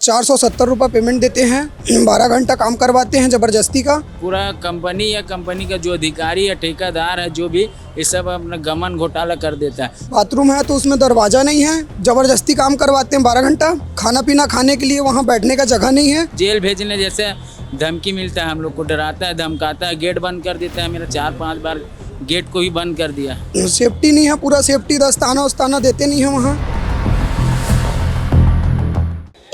₹470 payment देते हैं, 12 घंटा काम करवाते हैं ज़बरदस्ती का। पूरा कंपनी या कंपनी का जो अधिकारी या ठेकेदार है जो भी ये सब अपना गमन घोटाला कर देता है। बाथरूम है तो उसमें दरवाज़ा नहीं है, ज़बरदस्ती काम करवाते हैं 12 घंटा। खाना पीना खाने के लिए वहाँ बैठने का जगह नहीं है। जेल भेजने जैसे धमकी मिलता है, हम लोग को डराता है, धमकाता है, गेट बंद कर देता है। मेरा 4-5 बार गेट को भी बंद कर दिया। सेफ्टी नहीं है, पूरा सेफ्टी दस्ताना उस्ताना देते नहीं है वहाँ।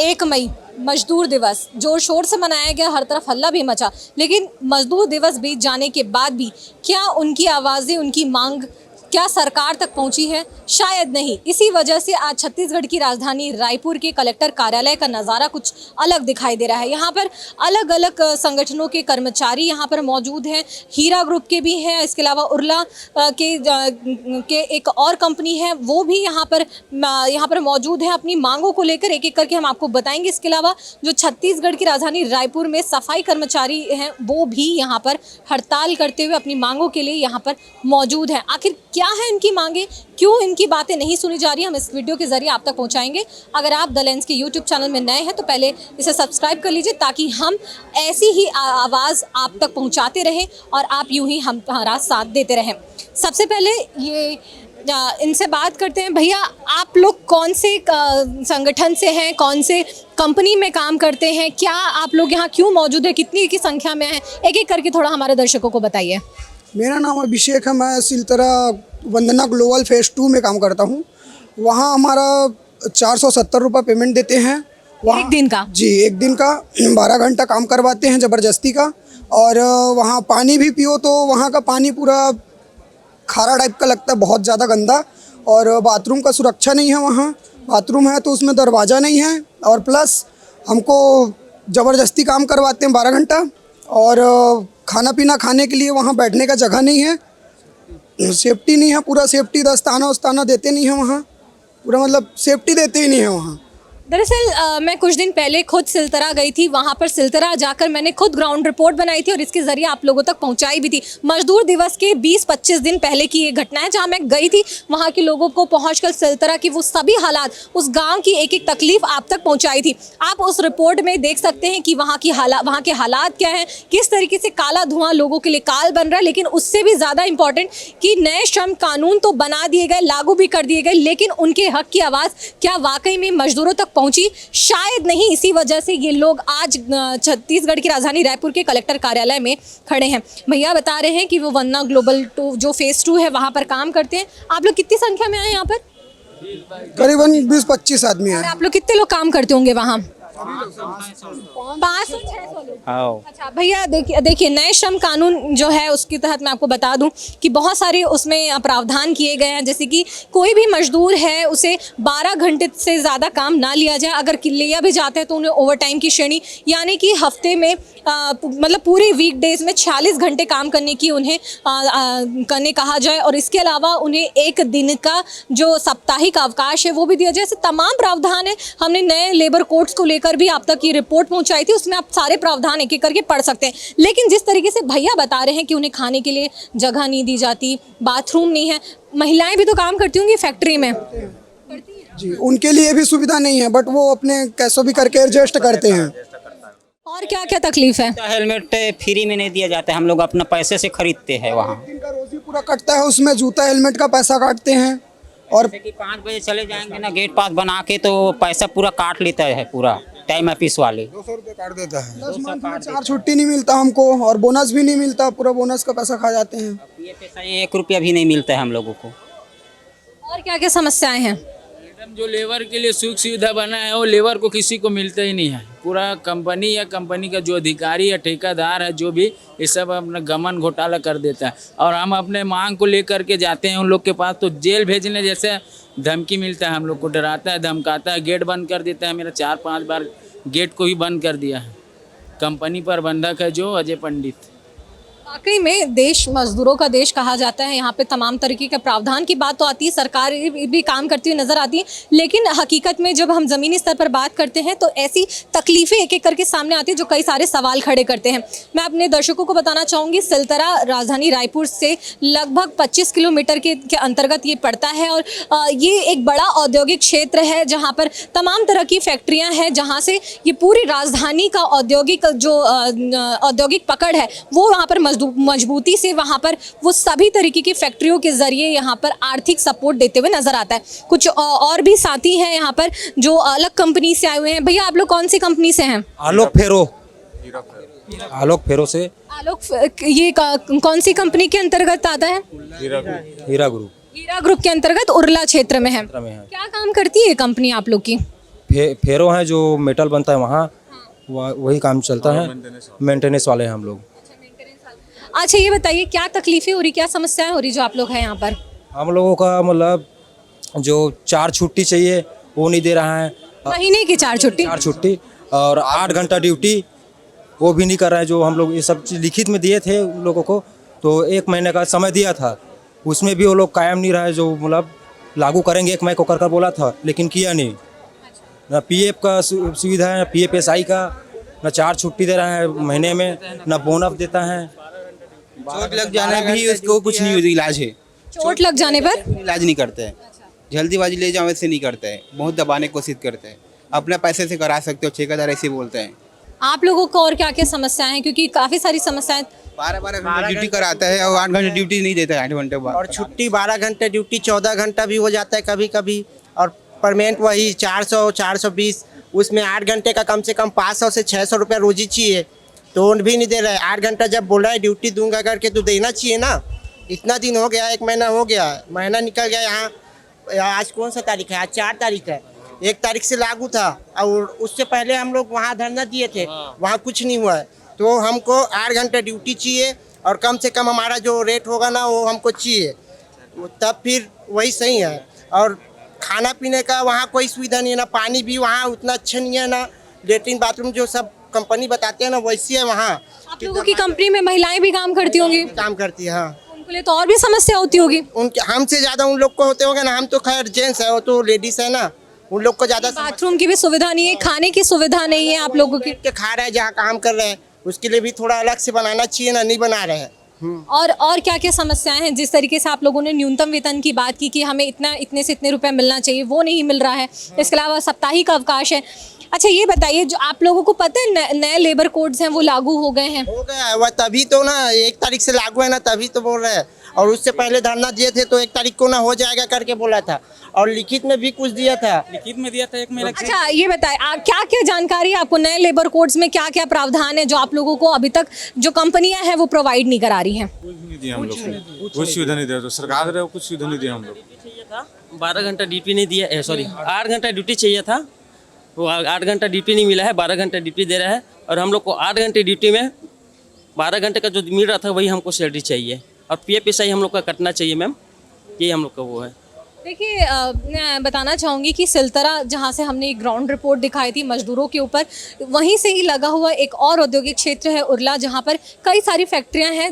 1 मई मजदूर दिवस जोर शोर से मनाया गया, हर तरफ हल्ला भी मचा, लेकिन मजदूर दिवस बीत जाने के बाद भी क्या उनकी आवाज़ें, उनकी मांग क्या सरकार तक पहुंची है? शायद नहीं। इसी वजह से आज छत्तीसगढ़ की राजधानी रायपुर के कलेक्टर कार्यालय का नज़ारा कुछ अलग दिखाई दे रहा है। यहाँ पर अलग अलग संगठनों के कर्मचारी यहाँ पर मौजूद हैं, हीरा ग्रुप के भी हैं, इसके अलावा उर्ला के एक और कंपनी है वो भी यहाँ पर मौजूद है। अपनी मांगों को लेकर एक एक करके हम आपको बताएंगे। इसके अलावा जो छत्तीसगढ़ की राजधानी रायपुर में सफाई कर्मचारी हैं वो भी यहाँ पर हड़ताल करते हुए अपनी मांगों के लिए यहाँ पर मौजूद हैं। आखिर क्या है इनकी मांगे, क्यों इनकी बातें नहीं सुनी जा रही, हम इस वीडियो के जरिए आप तक पहुंचाएंगे। अगर आप द लेंस के यूट्यूब चैनल में नए हैं तो पहले इसे सब्सक्राइब कर लीजिए ताकि हम ऐसी ही आवाज़ आप तक पहुंचाते रहें और आप यूं ही हमारा साथ देते रहें। सबसे पहले ये इनसे बात करते हैं। भैया, आप लोग कौन से संगठन से हैं, कौन से कंपनी में काम करते हैं, क्या आप लोग यहाँ क्यों मौजूद है, कितनी की संख्या में हैं? एक एक करके थोड़ा हमारे दर्शकों को बताइए। मेरा नाम अभिषेक है, मैं सिलतरा वंदना ग्लोबल फेज़ 2 में काम करता हूँ। वहाँ हमारा ₹470 पेमेंट देते हैं। एक दिन का? जी, एक दिन का 12 घंटा काम करवाते हैं ज़बरदस्ती का। और वहाँ पानी भी पियो तो वहाँ का पानी पूरा खारा टाइप का लगता है, बहुत ज़्यादा गंदा। और बाथरूम का सुरक्षा नहीं है वहाँ। बाथरूम है तो उसमें दरवाज़ा नहीं है। और प्लस हमको ज़बरदस्ती काम करवाते हैं 12 घंटा। और खाना पीना खाने के लिए वहाँ बैठने का जगह नहीं है। सेफ्टी नहीं है, पूरा सेफ्टी दस्ताना उस्ताना देते नहीं है वहाँ। पूरा मतलब सेफ्टी देते ही नहीं है वहाँ। दरअसल मैं कुछ दिन पहले खुद सिलतरा गई थी। वहाँ पर सिलतरा जाकर मैंने खुद ग्राउंड रिपोर्ट बनाई थी और इसके ज़रिए आप लोगों तक पहुँचाई भी थी। मजदूर दिवस के 20-25 दिन पहले की ये घटना है जहाँ मैं गई थी। वहाँ के लोगों को पहुँचकर सिलतरा की वो सभी हालात, उस गांव की एक एक तकलीफ़ आप तक पहुँचाई थी। आप उस रिपोर्ट में देख सकते हैं कि वहाँ के हालात क्या हैं, किस तरीके से काला धुआं लोगों के लिए काल बन रहा है। लेकिन उससे भी ज़्यादा इम्पॉर्टेंट कि नए श्रम कानून तो बना दिए गए, लागू भी कर दिए गए, लेकिन उनके हक की आवाज़ क्या वाकई में मजदूरों तक पहुंची? शायद नहीं। इसी वजह से ये लोग आज छत्तीसगढ़ की राजधानी रायपुर के कलेक्टर कार्यालय में खड़े हैं। भैया बता रहे हैं कि वो वंदना ग्लोबल 2 जो फेज़ 2 है वहाँ पर काम करते हैं। आप लोग कितनी संख्या में आए यहाँ पर? करीबन 20-25 आदमी हैं। और आप लोग कितने लोग काम करते होंगे वहाँ? 500-600 लोग। अच्छा भैया, देखिए नए श्रम कानून जो है उसके तहत मैं आपको बता दूं कि बहुत सारे उसमें प्रावधान किए गए हैं। जैसे कि कोई भी मजदूर है उसे 12 घंटे से ज़्यादा काम ना लिया जाए। अगर लिया भी जाता है तो उन्हें ओवर टाइम की श्रेणी, यानी कि हफ्ते में मतलब पूरे वीकडेज़ में 46 घंटे काम करने की उन्हें करने कहा जाए। और इसके अलावा उन्हें 1 दिन का जो साप्ताहिक अवकाश है वो भी दिया जाए। ऐसे तमाम प्रावधान है। हमने नए लेबर कोड्स को लेकर भी आप तक ये रिपोर्ट पहुंचाई थी, उसमें आप सारे प्रावधान एक एक करके पढ़ सकते हैं। लेकिन जिस तरीके से भैया बता रहे हैं कि उन्हें खाने के लिए जगह नहीं दी जाती, बाथरूम नहीं है। महिलाएं भी तो काम करती होंगी फैक्ट्री में। जी, उनके लिए भी सुविधा नहीं है, बट वो अपने कैसों भी करके एडजस्ट करते हैं। और क्या क्या तकलीफ है? हेलमेट फ्री में नहीं दिया जाता है, हम लोग अपना पैसे से खरीदते हैं। वहाँ इनका रोजी पूरा कटता है, उसमें जूता हेलमेट का पैसा काटते हैं। और 5 बजे चले जाएंगे ना गेट पास बना के तो पैसा पूरा काट लेता है, पूरा टाइम ऑफिस वाले 200 रुपये काट देता है। 10 मंथ में 4 छुट्टी नहीं मिलता हमको और बोनस भी नहीं मिलता, पूरा बोनस का पैसा खा जाते हैं। ये पैसा 1 रुपया भी नहीं मिलता है हम लोगों को। और क्या क्या समस्याएं हैं? मैडम, जो लेबर के लिए सुख सुविधा बना है वो लेबर को किसी को मिलता ही नहीं है। पूरा कंपनी या कंपनी का जो अधिकारी या ठेकेदार है जो भी ये सब अपना गमन घोटाला कर देता है। और हम अपने मांग को लेकर के जाते हैं उन लोग के पास तो जेल भेजने जैसे धमकी मिलता है, हम लोग को डराता है, धमकाता है, गेट बंद कर देता है। मेरा 4-5 बार गेट को भी बंद कर दिया है। कंपनी प्रबंधक है जो अजय पंडित। वाकई में देश मजदूरों का देश कहा जाता है। यहाँ पे तमाम तरीके के प्रावधान की बात तो आती है, सरकार भी काम करती हुई नजर आती है, लेकिन हकीकत में जब हम ज़मीनी स्तर पर बात करते हैं तो ऐसी तकलीफें एक एक करके सामने आती है जो कई सारे सवाल खड़े करते हैं। मैं अपने दर्शकों को बताना चाहूँगी, सिलतरा राजधानी रायपुर से लगभग 25 किलोमीटर के अंतर्गत ये पड़ता है और ये एक बड़ा औद्योगिक क्षेत्र है जहाँ पर तमाम तरह की फैक्ट्रियाँ हैं, जहाँ से ये पूरी राजधानी का औद्योगिक जो औद्योगिक पकड़ है वो वहाँ पर मजबूती से वहाँ पर वो सभी तरीके की फैक्ट्रियों के जरिए यहाँ पर आर्थिक सपोर्ट देते हुए नजर आता है। कुछ और भी साथी हैं यहाँ पर जो अलग कंपनी से आए हुए हैं। भैया आप लोग कौन सी कंपनी से हैं? आलोक फेरो से। ये कौन सी कंपनी के अंतर्गत आता है? हीरा ग्रुप के अंतर्गत उरला क्षेत्र में है। क्या काम करती है ये कंपनी आप लोग की? फेरो है जो मेटल बनता है वहाँ, वही काम चलता है। मेंटेनेंस वाले हैं हम लोग। अच्छा ये बताइए क्या तकलीफें हो रही, क्या समस्याएं हो रही जो आप लोग हैं यहाँ पर? हम लोगों का मतलब जो 4 छुट्टी चाहिए वो नहीं दे रहा है। महीने की 4 छुट्टी? 4 छुट्टी और 8 घंटा ड्यूटी वो भी नहीं कर रहा है। जो हम लोग ये सब चीज़ लिखित में दिए थे उन लोगों को, तो 1 महीने का समय दिया था, उसमें भी वो लोग कायम नहीं रहा है। जो मतलब लागू करेंगे 1 मई को कर बोला था, लेकिन किया नहीं। ना पीएफ का सुविधा है, PFSI का, ना 4 छुट्टी दे रहा है महीने में, ना बोनस देता है। चोट लग जाने भी उसको कुछ नहीं होती, इलाज है। चोट लग जाने पर इलाज नहीं करते हैं, जल्दीबाजी ले जाओ वैसे नहीं करते हैं, बहुत दबाने की कोशिश करते हैं। अपने पैसे से करा सकते हो, ठेकेदार ऐसे बोलते हैं। आप लोगों को और क्या क्या समस्याएं हैं? क्योंकि काफी सारी समस्याएं। 12 घंटे ड्यूटी कराता है और 8 घंटे ड्यूटी नहीं देता है, 8 घंटे बाद। और छुट्टी 12 घंटे ड्यूटी 14 घंटा भी हो जाता है कभी कभी। और परमानेंट वही 400-420, उसमें 8 घंटे का कम से कम 500 से 600 रुपया रोजी चाहिए, तो भी नहीं दे रहा है। 8 घंटा जब बोला है ड्यूटी दूंगा करके तो देना चाहिए ना। इतना दिन हो गया, 1 महीना हो गया, महीना निकल गया। यहाँ आज कौन सा तारीख है? आज 4 तारीख है। 1 तारीख से लागू था और उससे पहले हम लोग वहाँ धरना दिए थे, वहाँ कुछ नहीं हुआ है। तो हमको 8 घंटे ड्यूटी चाहिए और कम से कम हमारा जो रेट होगा ना वो हमको चाहिए, तब फिर वही सही है। और खाना पीने का वहाँ कोई सुविधा नहीं है, ना पानी भी वहाँ उतना अच्छा नहीं है, ना लेटरिन बाथरूम जो सब कंपनी बताते हैं ना वैसी है वहाँ। आप लोगों की कंपनी में महिलाएं भी काम करती होंगी? काम करती है, हाँ। उनके लिए तो और भी समस्या होती होगी। उनके हमसे ज़्यादा उन लोग को होते होंगे ना, हम तो खैर जेंट्स है, वो तो लेडीज है ना, उन लोग को ज़्यादा। बाथरूम की भी सुविधा नहीं है, खाने की सुविधा नहीं है आप लोगों की। खा रहे हैं जहाँ काम कर रहे हैं उसके लिए भी थोड़ा अलग से बनाना चाहिए ना, नहीं बना रहे हैं। और क्या क्या समस्याएं हैं? जिस तरीके से आप लोगों ने न्यूनतम वेतन की बात की कि हमें इतने से इतने रुपए मिलना चाहिए, वो नहीं मिल रहा है। इसके अलावा साप्ताहिक अवकाश है। अच्छा ये बताइए, जो आप लोगों को पता है नए लेबर कोड्स हैं वो लागू हो गए हैं? हो गया है वह, तभी तो ना 1 तारीख से लागू है ना, तभी तो बोल रहे हैं। और उससे पहले धरना दिए थे तो 1 तारीख को ना हो जाएगा करके बोला था, और लिखित में भी कुछ दिया था। लिखित में दिया था 1 महीना। अच्छा ये बताएं, क्या क्या जानकारी है आपको? नए लेबर कोड्स में क्या क्या प्रावधान है जो आप लोगों को अभी तक जो कंपनियां हैं वो प्रोवाइड नहीं करा रही हैं? कुछ नहीं दिया हम लोग को, कुछ सुविधा नहीं दिया। तो सरकार दे रहा है, कुछ सुविधा नहीं दिया हम लोग। 12 घंटा ड्यूटी नहीं दिया, सॉरी 8 घंटा ड्यूटी चाहिए था, वो 8 घंटा ड्यूटी नहीं मिला है, 12 घंटा ड्यूटी दे रहा है। और हम लोग को 8 घंटे ड्यूटी में 12 घंटे का जो मिल रहा था वही हमको सैलरी चाहिए, और PFSI हम लोग का कटना चाहिए मैम, ये हम लोग का वो है। देखिए मैं बताना चाहूँगी कि सिलतरा जहाँ से हमने एक ग्राउंड रिपोर्ट दिखाई थी मजदूरों के ऊपर, वहीं से ही लगा हुआ एक और औद्योगिक क्षेत्र है उरला, जहाँ पर कई सारी फैक्ट्रियाँ हैं।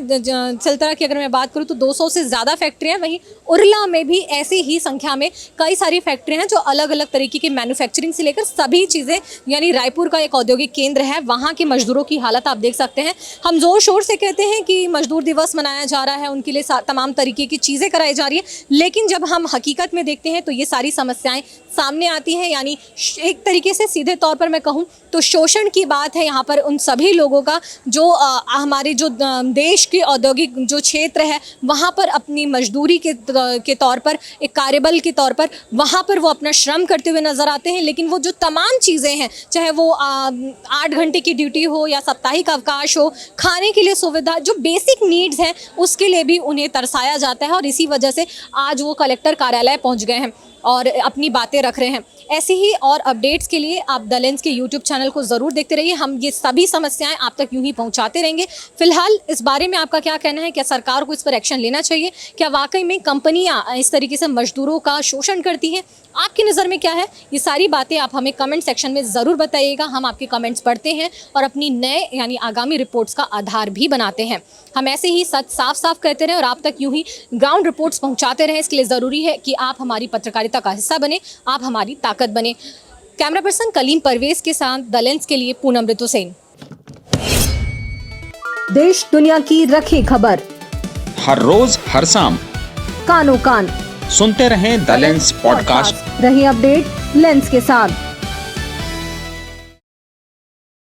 सिलतरा की अगर मैं बात करूँ तो 200 से ज़्यादा फैक्ट्रियाँ हैं, वहीं उरला में भी ऐसी ही संख्या में कई सारी फैक्ट्रियाँ हैं जो अलग अलग तरीके की मैन्युफैक्चरिंग से लेकर सभी चीज़ें, यानी रायपुर का एक औद्योगिक केंद्र है, वहाँ के मजदूरों की हालत आप देख सकते हैं। हम ज़ोर शोर से कहते हैं कि मजदूर दिवस मनाया जा रहा है, उनके लिए तमाम तरीके की चीज़ें कराई जा रही है, लेकिन जब हम हकीकत में देखते हैं तो ये सारी समस्याएं सामने आती हैं। यानी एक तरीके से सीधे तौर पर मैं कहूं तो शोषण की बात है यहाँ पर उन सभी लोगों का जो हमारे जो देश के औद्योगिक जो क्षेत्र है वहाँ पर अपनी मजदूरी के तौर पर, एक कार्यबल के तौर पर वहाँ पर वो अपना श्रम करते हुए नज़र आते हैं, लेकिन वो जो तमाम चीज़ें हैं, चाहे वो 8 घंटे की ड्यूटी हो या साप्ताहिक अवकाश हो, खाने के लिए सुविधा, जो बेसिक नीड्स हैं उसके लिए भी उन्हें तरसाया जाता है। और इसी वजह से आज वो कलेक्टर कार्यालय पहुँच गए हैं और अपनी बातें रख रहे हैं। ऐसी ही और अपडेट्स के लिए आप द लेंस के यूट्यूब चैनल को ज़रूर देखते रहिए। हम ये सभी समस्याएं आप तक यूं ही पहुंचाते रहेंगे। फिलहाल इस बारे में आपका क्या कहना है? क्या सरकार को इस पर एक्शन लेना चाहिए? क्या वाकई में कंपनियां इस तरीके से मजदूरों का शोषण करती हैं? आपकी नज़र में क्या है? ये सारी बातें आप हमें कमेंट सेक्शन में ज़रूर बताइएगा। हम आपके कमेंट्स पढ़ते हैं और अपनी नए यानी आगामी रिपोर्ट्स का आधार भी बनाते हैं। हम ऐसे ही सच साफ साफ कहते रहें और आप तक यूं ही ग्राउंड रिपोर्ट्स पहुंचाते रहें। इसके लिए ज़रूरी है कि आप हमारी पत्रकारिता का हिस्सा बने, आप हमारी ताकत बने। कैमरा पर्सन कलीम परवेज के साथ द लेंस के लिए पूनम ऋतुसेन। देश दुनिया की रखी खबर हर रोज हर शाम कानो कान सुनते रहें द लेंस पॉडकास्ट। रही अपडेट लेंस के साथ।